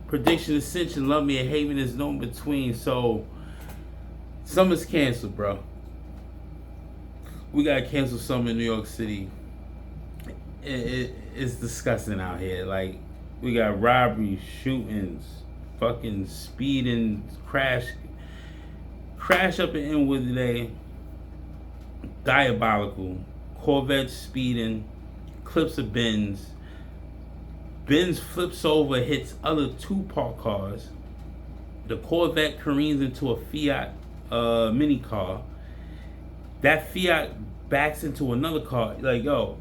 Prediction Ascension, love me or hate me, there's no in between. So, summer's canceled, bro. We gotta cancel summer in New York City. It's disgusting out here. Like, we got robberies, shootings, fucking speeding, crash up in Inwood today. Diabolical. Corvette speeding, clips of Benz. Benz flips over, hits other two parked cars. The Corvette careens into a Fiat mini car. That Fiat backs into another car. Like, yo.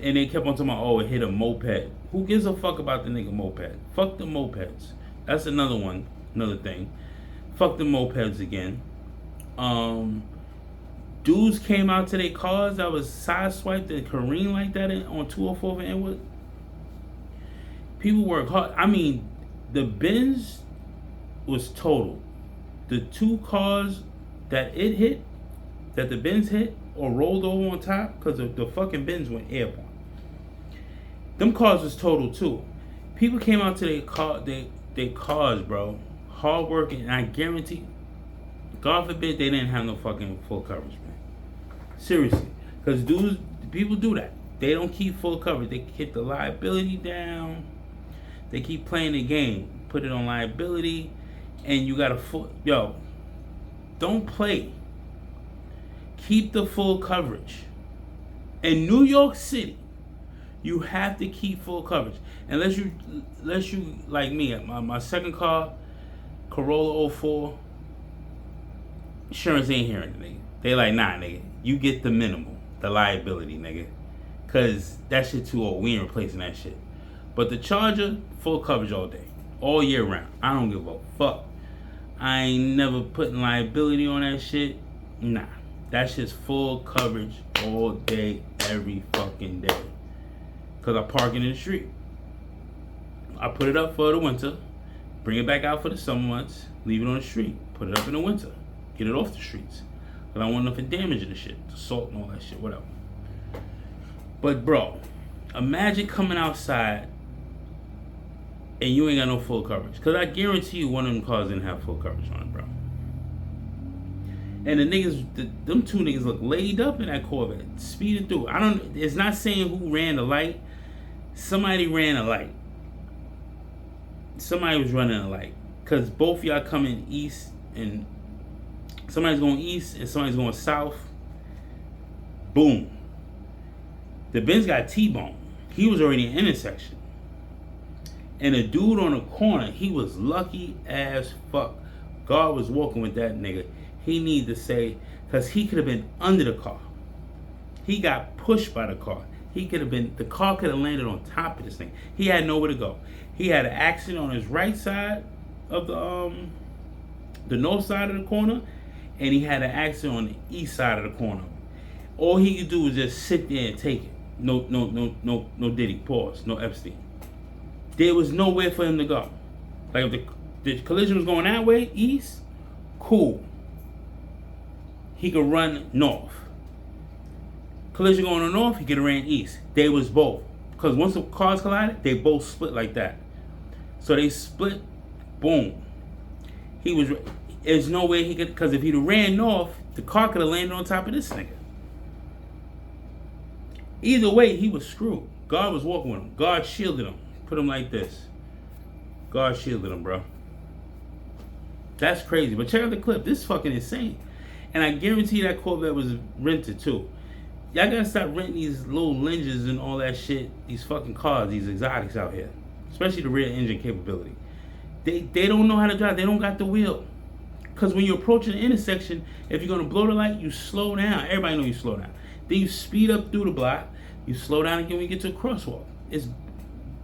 And they kept on talking about, oh, it hit a moped. Who gives a fuck about the nigga moped? Fuck the mopeds. That's another one. Another thing. Fuck the mopeds again. Dudes came out to their cars that was sideswiped and careened like that on 204 in Inwood. People work hard. I mean, the Benz was total. The two cars that it hit, that the Benz hit or rolled over on top, because the fucking Benz went airborne. Them cars was total too. People came out to their cars, bro. Hard working, and I guarantee, God forbid they didn't have no fucking full coverage, man. Seriously. Because people do that. They don't keep full coverage. They keep the liability down. They keep playing the game. Put it on liability, and you got a full. Yo, don't play. Keep the full coverage. In New York City, you have to keep full coverage. Unless you like me, my second car, Corolla 04, insurance ain't hearing it, nigga. They like, nah, nigga, you get the minimal, the liability, nigga. Cause that shit too old. We ain't replacing that shit. But the Charger, full coverage all day. All year round. I don't give a fuck. I ain't never putting liability on that shit. Nah. That shit's full coverage all day, every fucking day. Cause I park it in the street. I put it up for the winter, bring it back out for the summer months, leave it on the street, put it up in the winter, get it off the streets. Cause I want nothing damaging the shit, the salt and all that shit, whatever. But bro, imagine coming outside and you ain't got no full coverage. Cause I guarantee you one of them cars didn't have full coverage on it, bro. And the niggas, them two niggas look laid up in that Corvette, speeding through. It's not saying who ran the light. Somebody ran a light. Somebody was running a light. Because both y'all coming east, and somebody's going east and somebody's going south. Boom. The Benz got T-bone. He was already in the intersection. And the dude on the corner, he was lucky as fuck. God was walking with that nigga. He need to say, because he could have been under the car. He got pushed by the car. The car could have landed on top of this thing. He had nowhere to go. He had an accident on his right side of the north side of the corner, and he had an accident on the east side of the corner. All he could do was just sit there and take it. No Diddy, pause, no Epstein. There was nowhere for him to go. Like if the collision was going that way, east, cool. He could run north. Collision going on north, he could have ran east. They was both. Because once the cars collided, they both split like that. So they split, boom. There's no way he could, because if he'd have ran north, the car could have landed on top of this nigga. Either way, he was screwed. God was walking with him. God shielded him. Put him like this. God shielded him, bro. That's crazy. But check out the clip. This is fucking insane. And I guarantee that Corvette was rented too. Y'all gotta stop renting these little Lynges and all that shit. These fucking cars, these exotics out here. Especially the rear engine capability. They don't know how to drive. They don't got the wheel. Because when you approach an intersection, if you're gonna blow the light, you slow down. Everybody know you slow down. Then you speed up through the block. You slow down again when you get to a crosswalk. It's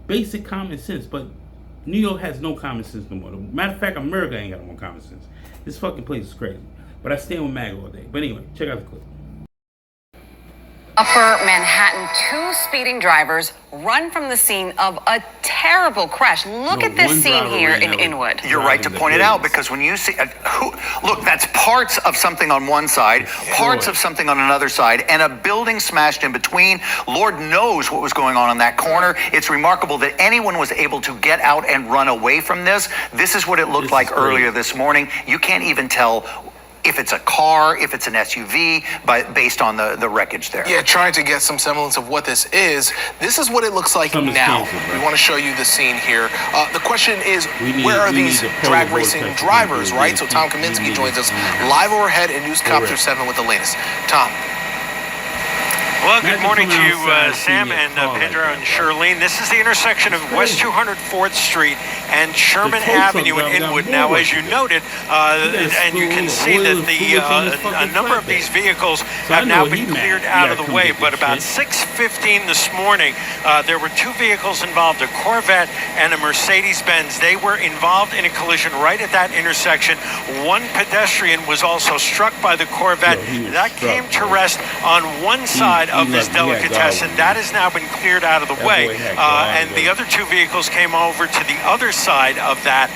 basic common sense, but New York has no common sense no more. Matter of fact, America ain't got no more common sense. This fucking place is crazy. But I stand with MAGA all day. But anyway, check out the clip. Upper Manhattan, two speeding drivers run from the scene of a terrible crash. Look at this scene here in Inwood. You're right to point it out, because when you see, look, that's parts of something on one side, parts of something on another side, and a building smashed in between. Lord knows what was going on in that corner. It's remarkable that anyone was able to get out and run away from this. This is what it looked like earlier this morning. You can't even tell if it's a car, if it's an SUV, based on the wreckage there. Yeah, trying to get some semblance of what this is. This is what it looks like now. We want to show you the scene here. The question is, where are these drag racing drivers, right? So Tom Kaminsky joins us live overhead in Newscopter 7 with the latest. Tom. Well, good morning to you, Sam and Pedro and Shirlene. This is the intersection of West 204th Street and Sherman Avenue in Inwood. Now, as you noted, and you can see that a number of these vehicles have now been cleared out of the way. But about 6:15 this morning, there were two vehicles involved, a Corvette and a Mercedes-Benz. They were involved in a collision right at that intersection. One pedestrian was also struck by the Corvette. That came to rest on one side of this delicatessen. That has now been cleared out of the way, and the other two vehicles came over to the other side of that.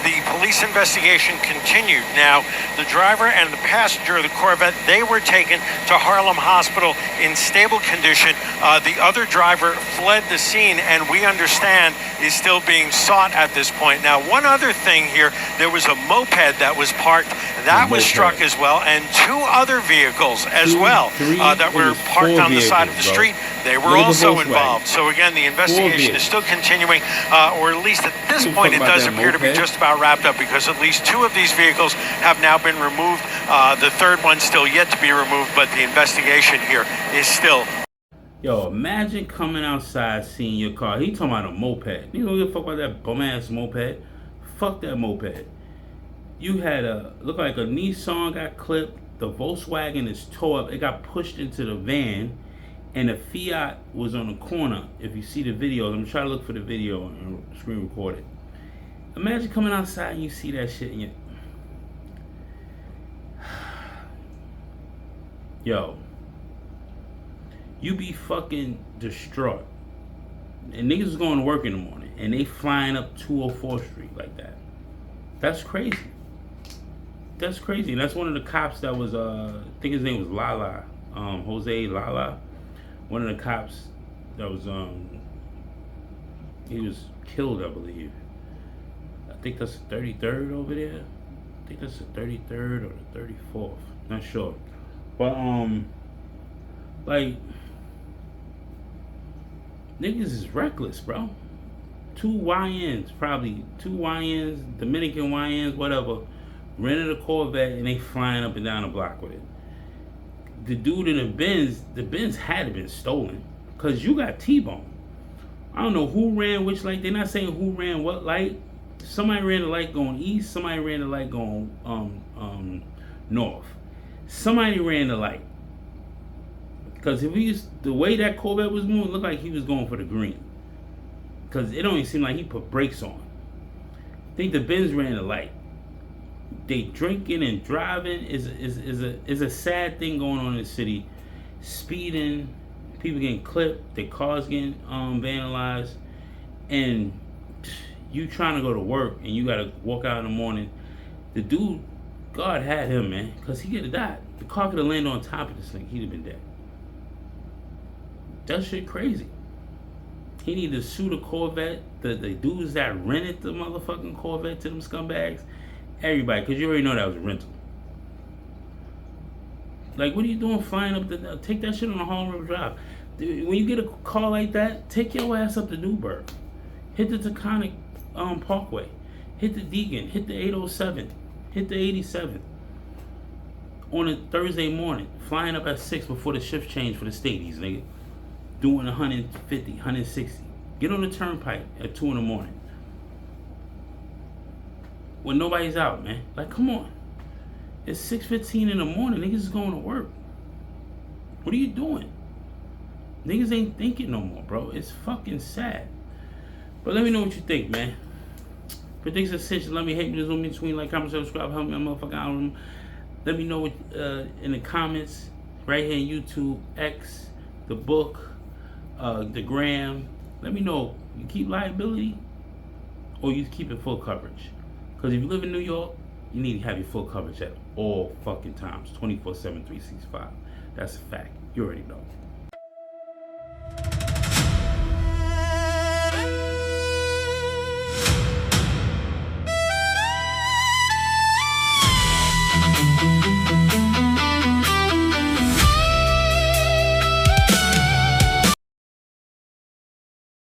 The police investigation continued. Now, the driver and the passenger of the Corvette, they were taken to Harlem Hospital in stable condition. The other driver fled the scene, and we understand is still being sought at this point. Now, one other thing here, there was a moped that was parked. That was struck as well, and two other vehicles as well that were parked on the side of the street. They were also involved. So again, the investigation is still continuing, or at least at this point, it does appear to be just about wrapped up, because at least two of these vehicles have now been removed. The third one still yet to be removed, but the investigation here is still. Yo, imagine coming outside, seeing your car. He talking about a moped. You don't give a fuck about that bum ass moped. Fuck that moped. You had look like a Nissan got clipped. The Volkswagen is tore up. It got pushed into the van, and the Fiat was on the corner. If you see the video, I'm trying to look for the video and screen record it. Imagine coming outside and you see that shit, and you, yo, you be fucking distraught. And niggas is going to work in the morning, and they flying up 204th Street like that. That's crazy. That's crazy. And that's one of the cops that was, I think his name was Lala, Jose Lala. One of the cops that was, he was killed, I believe. I think that's the 33rd over there. I think that's the 33rd or the 34th. Not sure. But, like, niggas is reckless, bro. Two YNs, Dominican YNs, whatever, rented a Corvette, and they flying up and down the block with it. The dude in the Benz had to been stolen, because you got T-bone. I don't know who ran which light. They're not saying who ran what light. Somebody ran the light going east. Somebody ran the light going north. Somebody ran the light. Because the way that Corvette was moving, it looked like he was going for the green. Because it don't even seem like he put brakes on. I think the Benz ran the light. They drinking and driving is a sad thing going on in the city. Speeding, people getting clipped, their cars getting vandalized, and you trying to go to work and you gotta walk out in the morning. The dude, God had him, man, because he could have died. The car could have landed on top of this thing. He'd have been dead. That shit crazy. He needed to sue the Corvette, the dudes that rented the motherfucking Corvette to them scumbags. Everybody, because you already know that was a rental. Like, what are you doing flying up take that shit on the Harlem River Drive. Dude, when you get a call like that, take your ass up to Newburgh. Hit the Taconic Parkway. Hit the Deegan. Hit the 807. Hit the 87. On a Thursday morning, flying up at 6 before the shift change for the Stadies, nigga. Doing 150, 160. Get on the turnpike at 2 in the morning. When nobody's out, man. Like, come on. It's 6:15 in the morning. Niggas is going to work. What are you doing? Niggas ain't thinking no more, bro. It's fucking sad. But let me know what you think, man. Predictions, essential. Let me hate me. Zoom between, like, comment, subscribe, help me, motherfucking album. Let me know what in the comments. right here on YouTube, X, the book, the gram. Let me know. You keep liability or you keep it full coverage. Because if you live in New York, you need to have your full coverage at all fucking times, 24/7, 365. That's a fact. You already know.